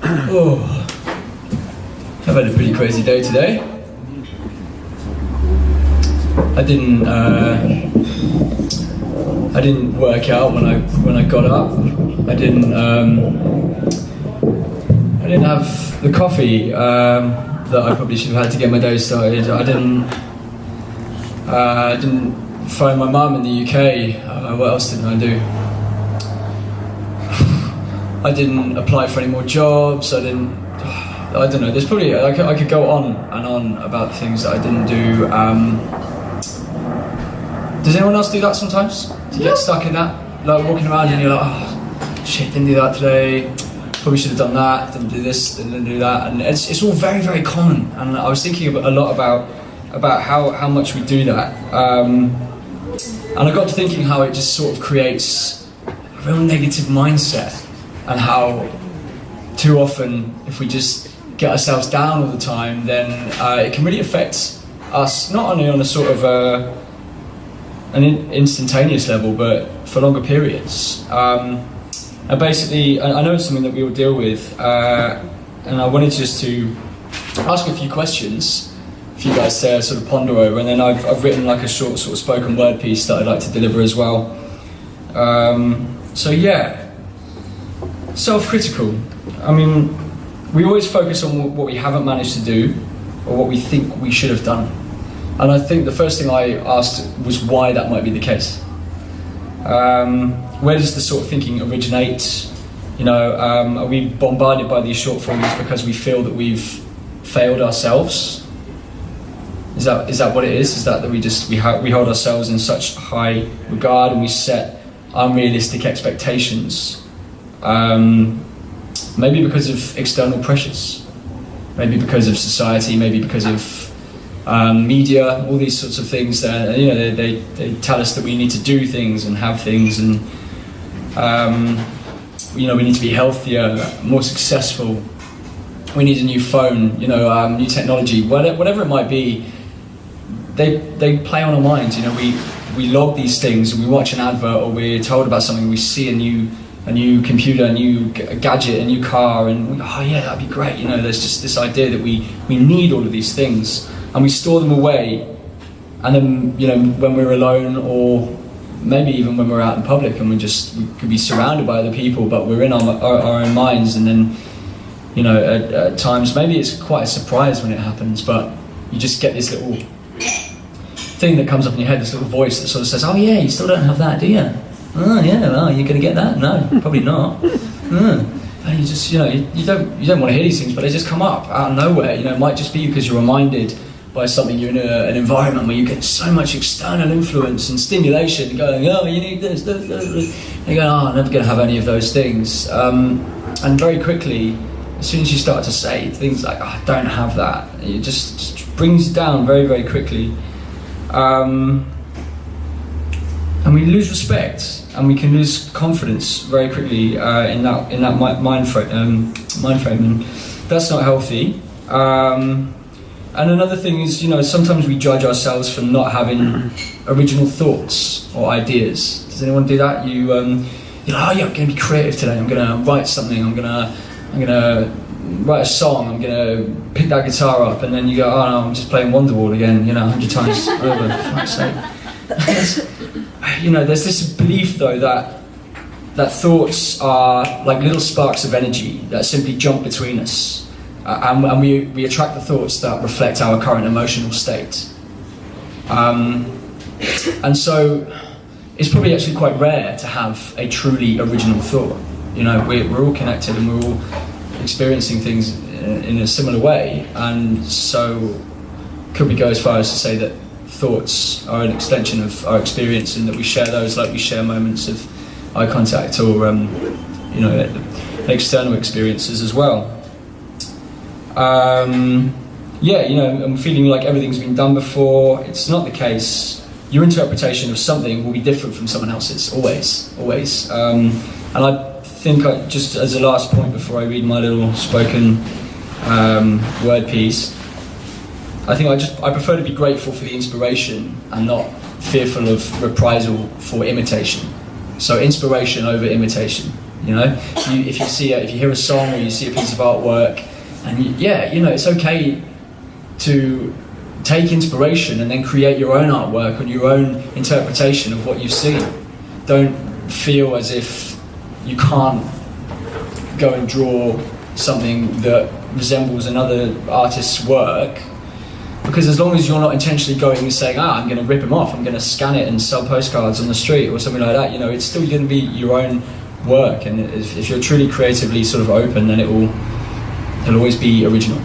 Oh, I've had a pretty crazy day today. I didn't work out when I got up. I didn't have the coffee that I probably should have had to get my day started. I didn't phone my mum in the UK. What else didn't I do? I didn't apply for any more jobs. I don't know. There's probably I could go on and on about things that I didn't do. Does anyone else do that sometimes? Do you get stuck in that? Like walking around and you're like, oh shit, didn't do that today. Probably should have done that. Didn't do this. Didn't do that. And it's all very, very common. And I was thinking a lot about how much we do that. And I got to thinking how it just sort of creates a real negative mindset. And how too often, if we just get ourselves down all the time, then it can really affect us, not only on a sort of an instantaneous level, but for longer periods. And basically, I know it's something that we all deal with, and I wanted just to ask a few questions for you guys to sort of ponder over, and then I've written like a short sort of spoken word piece that I'd like to deliver as well. So yeah. Self-critical. I mean, we always focus on what we haven't managed to do or what we think we should have done. And I think the first thing I asked was why that might be the case. Where does the sort of thinking originate? You know, are we bombarded by these shortfalls because we feel that we've failed ourselves? Is that what it is? Is that we hold ourselves in such high regard and we set unrealistic expectations? Maybe because of external pressures, maybe because of society, maybe because of media, all these sorts of things that, you know, they tell us that we need to do things and have things, and you know, we need to be healthier, more successful, we need a new phone, you know, new technology, whatever it might be. They play on our minds. You know, we log these things and we watch an advert or we're told about something, we see a new computer, a new gadget, a new car, and oh yeah, that'd be great. You know, there's just this idea that we need all of these things, and we store them away, and then, you know, when we're alone, or maybe even when we're out in public and we could be surrounded by other people, but we're in our own minds, and then, you know, at times maybe it's quite a surprise when it happens, but you just get this little thing that comes up in your head, this little voice that sort of says, oh yeah, you still don't have that, do you? Oh yeah, well, you're going to get that? No, probably not. And you just, you know, you don't want to hear these things, but they just come up out of nowhere. You know, it might just be because you're reminded by something, you're in an environment where you get so much external influence and stimulation, going, oh, you need this. And you go, oh, I'm never going to have any of those things. And very quickly, as soon as you start to say things like, oh, I don't have that, it just brings you down very, very quickly. And we lose respect, and we can lose confidence very quickly in that mind frame, and that's not healthy. And another thing is, you know, sometimes we judge ourselves for not having original thoughts or ideas. Does anyone do that? You're like, oh yeah, I'm going to be creative today. I'm going to write something. I'm going to write a song. I'm going to pick that guitar up, and then you go, oh no, I'm just playing Wonderwall again, you know, 100 times over. For fuck's sake. You know, there's this belief though that thoughts are like little sparks of energy that simply jump between us, and we attract the thoughts that reflect our current emotional state. And so it's probably actually quite rare to have a truly original thought. You know, we're all connected and we're all experiencing things in a similar way, and so could we go as far as to say that thoughts are an extension of our experience, and that we share those like we share moments of eye contact or you know, external experiences as well. Yeah, you know, I'm feeling like everything's been done before. It's not the case. Your interpretation of something will be different from someone else's, always. And I think, just as a last point before I read my little spoken word piece, I think I prefer to be grateful for the inspiration and not fearful of reprisal for imitation. So inspiration over imitation. You know, if you hear a song or you see a piece of artwork, and it's okay to take inspiration and then create your own artwork and your own interpretation of what you see. Don't feel as if you can't go and draw something that resembles another artist's work, because as long as you're not intentionally going and saying, I'm going to rip them off, I'm going to scan it and sell postcards on the street or something like that, it's still going to be your own work. And if you're truly creatively sort of open, then it'll always be original.